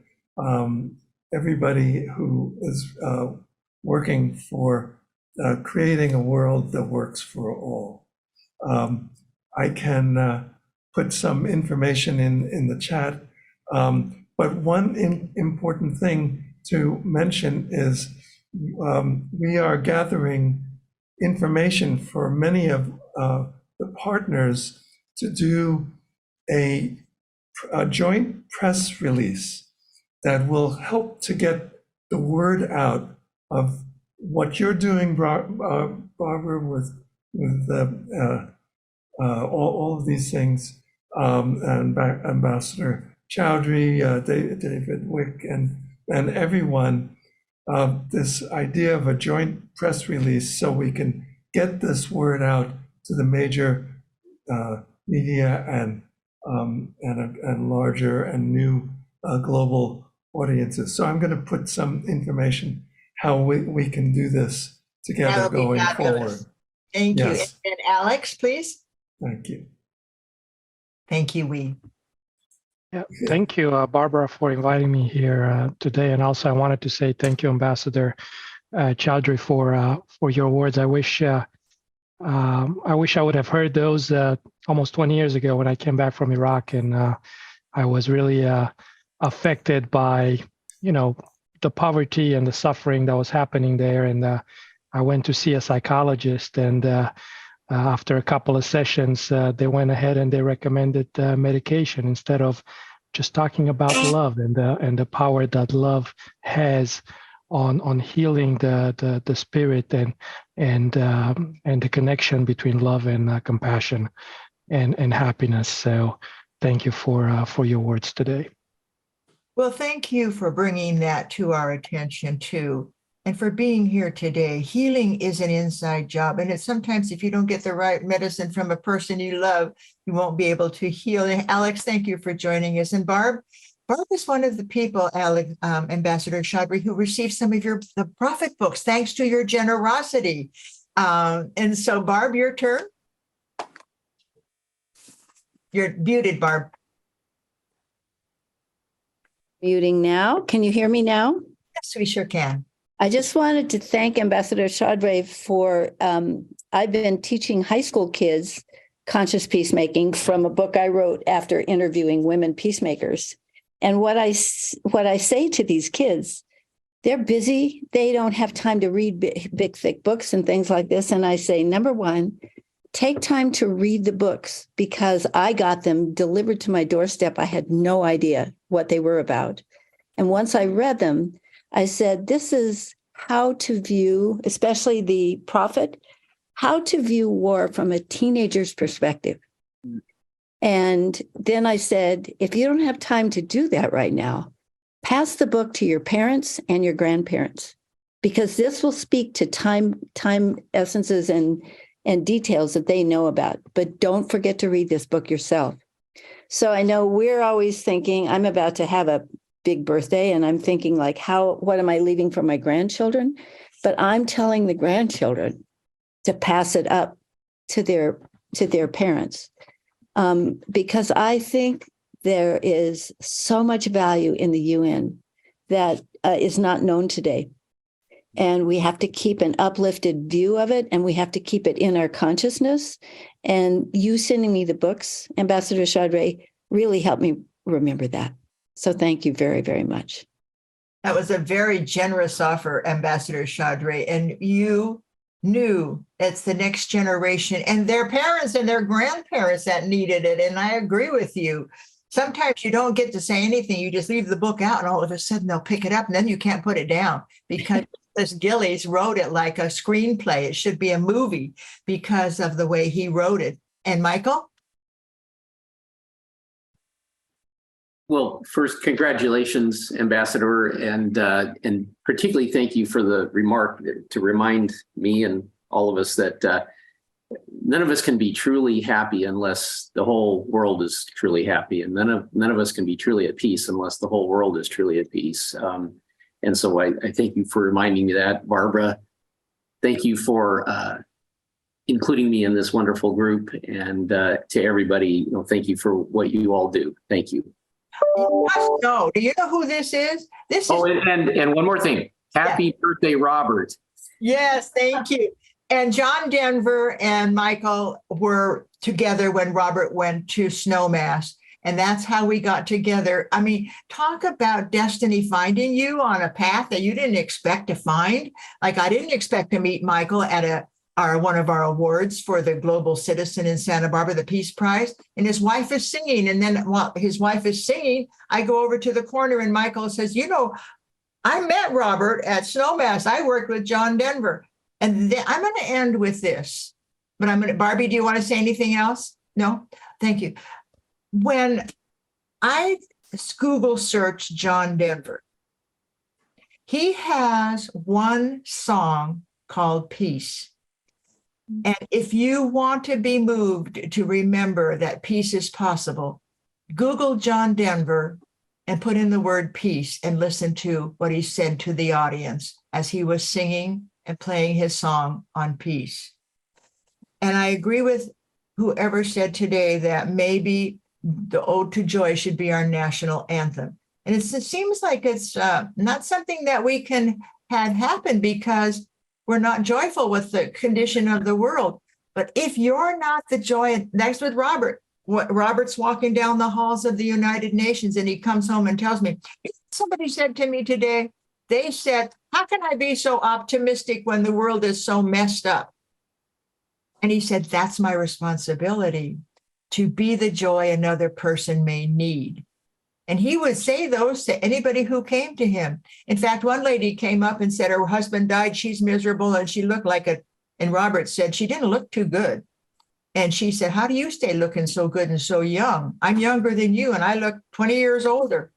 everybody who is working for creating a world that works for all. I can put some information in the chat, but one important thing to mention is we are gathering information for many of the partners to do a joint press release that will help to get the word out of what you're doing, Barbara, with all of these things, and Ambassador Chaudhry, David Wick, and everyone. This idea of a joint press release so we can get this word out to the major media and larger and new global audiences. So I'm going to put some information how we can do this together going forward. Thank Yes. you. And Alex, please. Thank you. Thank you, Yeah, thank you, Barbara, for inviting me here today. And also, I wanted to say thank you, Ambassador Chaudhry, for your words. I wish I would have heard those almost 20 years ago when I came back from Iraq, and I was really affected by, the poverty and the suffering that was happening there. And I went to see a psychologist, and after a couple of sessions, they went ahead and they recommended medication instead of just talking about love and the power that love has on healing the spirit and the connection between love and compassion and happiness. So thank you for your words today. Well, thank you for bringing that to our attention too, and for being here today. Healing is an inside job, and it's sometimes if you don't get the right medicine from a person you love, you won't be able to heal. And Alex, thank you for joining us. And Barb is one of the people, Alex, Ambassador Chaudhry, who received some of the prophet books thanks to your generosity. And so, Barb, your turn. You're muted, Barb. Muting now. Can you hear me now? Yes, we sure can. I just wanted to thank Ambassador Chaudhry for, I've been teaching high school kids conscious peacemaking from a book I wrote after interviewing women peacemakers. And what I say to these kids, they're busy. They don't have time to read big, thick books and things like this. And I say, number one, take time to read the books, because I got them delivered to my doorstep. I had no idea what they were about. And once I read them, I said, this is how to view, especially the prophet, how to view war from a teenager's perspective. And then I said, if you don't have time to do that right now, pass the book to your parents and your grandparents, because this will speak to time essences and details that they know about. But don't forget to read this book yourself. So I know we're always thinking, I'm about to have a big birthday, and I'm thinking like, what am I leaving for my grandchildren? but I'm telling the grandchildren to pass it up to their parents, because I think there is so much value in the UN that is not known today. And we have to keep an uplifted view of it, and we have to keep it in our consciousness. And you sending me the books, Ambassador Chaudry, really helped me remember that. So thank you very, very much. That was a very generous offer, Ambassador Chaudry. And you knew it's the next generation and their parents and their grandparents that needed it. And I agree with you. Sometimes you don't get to say anything. You just leave the book out and all of a sudden they'll pick it up and then you can't put it down because this Gillies wrote it like a screenplay. It should be a movie because of the way he wrote it. And Michael? Well, first, congratulations, Ambassador, and particularly thank you for the remark to remind me and all of us that none of us can be truly happy unless the whole world is truly happy, and none of us can be truly at peace unless the whole world is truly at peace. And so I thank you for reminding me that, Barbara. Thank you for including me in this wonderful group, and to everybody, thank you for what you all do. Thank you. You must know. Do you know who this is? This is. Oh, and one more thing. Happy birthday, Robert. Yes, thank you. And John Denver and Michael were together when Robert went to Snowmass. And that's how we got together. I mean, talk about destiny finding you on a path that you didn't expect to find. Like I didn't expect to meet Michael at one of our awards for the Global Citizen in Santa Barbara, the Peace Prize, and his wife is singing. And then while his wife is singing, I go over to the corner and Michael says, I met Robert at Snowmass. I worked with John Denver. And I'm going to end with this, but Barbie, do you want to say anything else? No? Thank you. When I Google search John Denver, he has one song called Peace. And if you want to be moved to remember that peace is possible, Google John Denver and put in the word peace and listen to what he said to the audience as he was singing and playing his song on peace. And I agree with whoever said today that maybe the Ode to Joy should be our national anthem. And it seems like it's not something that we can have happen because we're not joyful with the condition of the world. But if you're not the joy, that's with Robert. Robert's walking down the halls of the United Nations and he comes home and tells me, somebody said to me today, they said, how can I be so optimistic when the world is so messed up? And he said, that's my responsibility, to be the joy another person may need. And he would say those to anybody who came to him. In fact, one lady came up and said her husband died, she's miserable, and she looked like and Robert said she didn't look too good. And she said, how do you stay looking so good and so young? I'm younger than you, and I look 20 years older.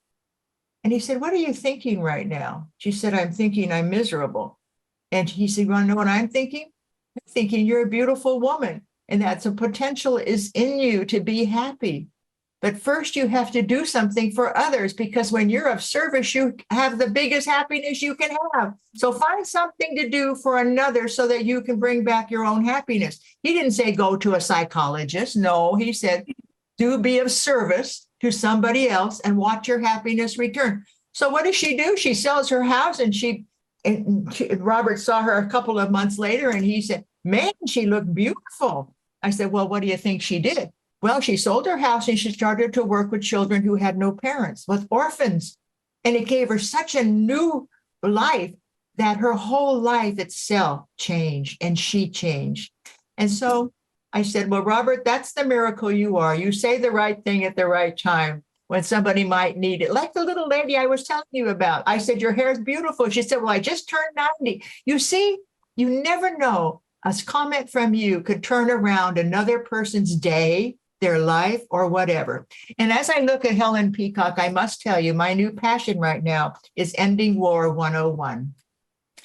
And he said, what are you thinking right now? She said, I'm thinking I'm miserable. And he said, you want to know what I'm thinking? I'm thinking you're a beautiful woman, and that the potential is in you to be happy. But first, you have to do something for others, because when you're of service, you have the biggest happiness you can have. So find something to do for another so that you can bring back your own happiness. He didn't say go to a psychologist. No, he said, do be of service to somebody else and watch your happiness return. So what does she do? She sells her house, and Robert saw her a couple of months later and he said, man, she looked beautiful. I said, well, what do you think she did? Well, she sold her house and she started to work with children who had no parents, with orphans. And it gave her such a new life that her whole life itself changed, and she changed. And so I said, well, Robert, that's the miracle you are. You say the right thing at the right time when somebody might need it. Like the little lady I was telling you about. I said, your hair is beautiful. She said, well, I just turned 90. You see, you never know. A comment from you could turn around another person's day, their life, or whatever. And as I look at Helen Peacock, I must tell you, my new passion right now is Ending War 101.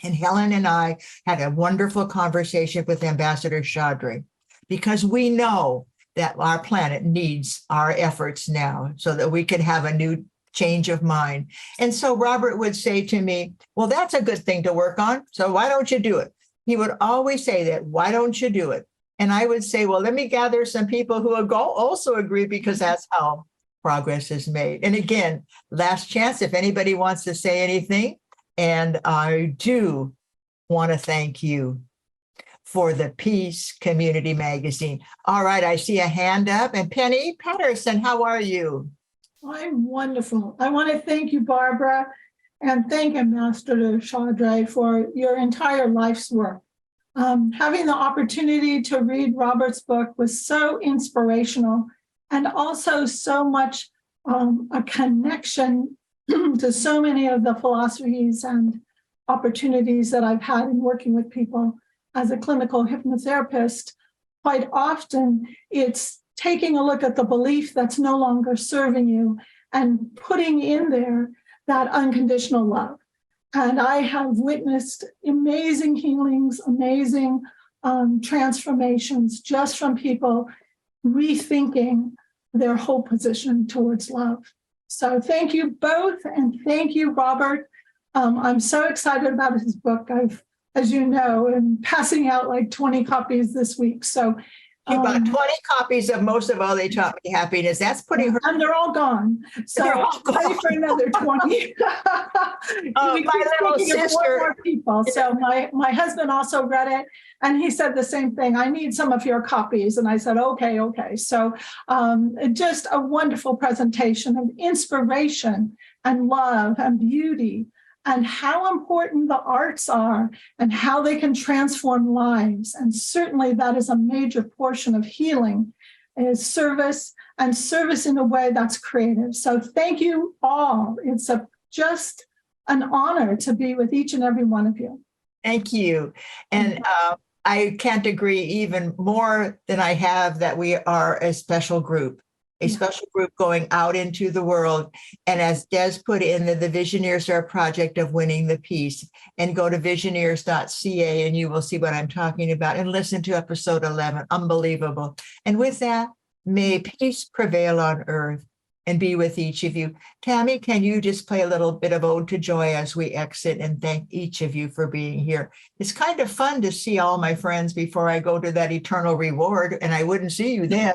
And Helen and I had a wonderful conversation with Ambassador Chaudry, because we know that our planet needs our efforts now so that we can have a new change of mind. And so Robert would say to me, well, that's a good thing to work on. So why don't you do it? He would always say that, why don't you do it? And I would say, well, let me gather some people who also agree, because that's how progress is made. And again, last chance, if anybody wants to say anything. And I do want to thank you for the Peace Community Magazine. All right, I see a hand up. And Penny Patterson, how are you? I'm wonderful. I want to thank you, Barbara, and thank Ambassador Chaudhry for your entire life's work. Having the opportunity to read Robert's book was so inspirational, and also so much a connection to so many of the philosophies and opportunities that I've had in working with people as a clinical hypnotherapist. Quite often, it's taking a look at the belief that's no longer serving you and putting in there that unconditional love. And I have witnessed amazing healings, amazing transformations just from people rethinking their whole position towards love. So thank you both, and thank you, Robert. I'm so excited about his book. I've, as you know, am passing out like 20 copies this week. So She bought 20 copies of Most of All They Taught Me Happiness. That's putting her. And they're all gone. So They're all I'm ready for another 20. Oh, We my keep little thinking of more sister. and more people. So my husband also read it, and he said the same thing. I need some of your copies. And I said, okay. So just a wonderful presentation of inspiration and love and beauty, and how important the arts are and how they can transform lives. And certainly that is a major portion of healing, is service, and service in a way that's creative. So thank you all. It's just an honor to be with each and every one of you. Thank you. And I can't agree even more than I have that we are a special group. Special group going out into the world. And as Des put in, the Visioneers are a project of winning the peace. And go to visioneers.ca and you will see what I'm talking about. And listen to episode 11. Unbelievable. And with that, may peace prevail on earth and be with each of you. Tammy, can you just play a little bit of Ode to Joy as we exit, and thank each of you for being here. It's kind of fun to see all my friends before I go to that eternal reward, and I wouldn't see you then.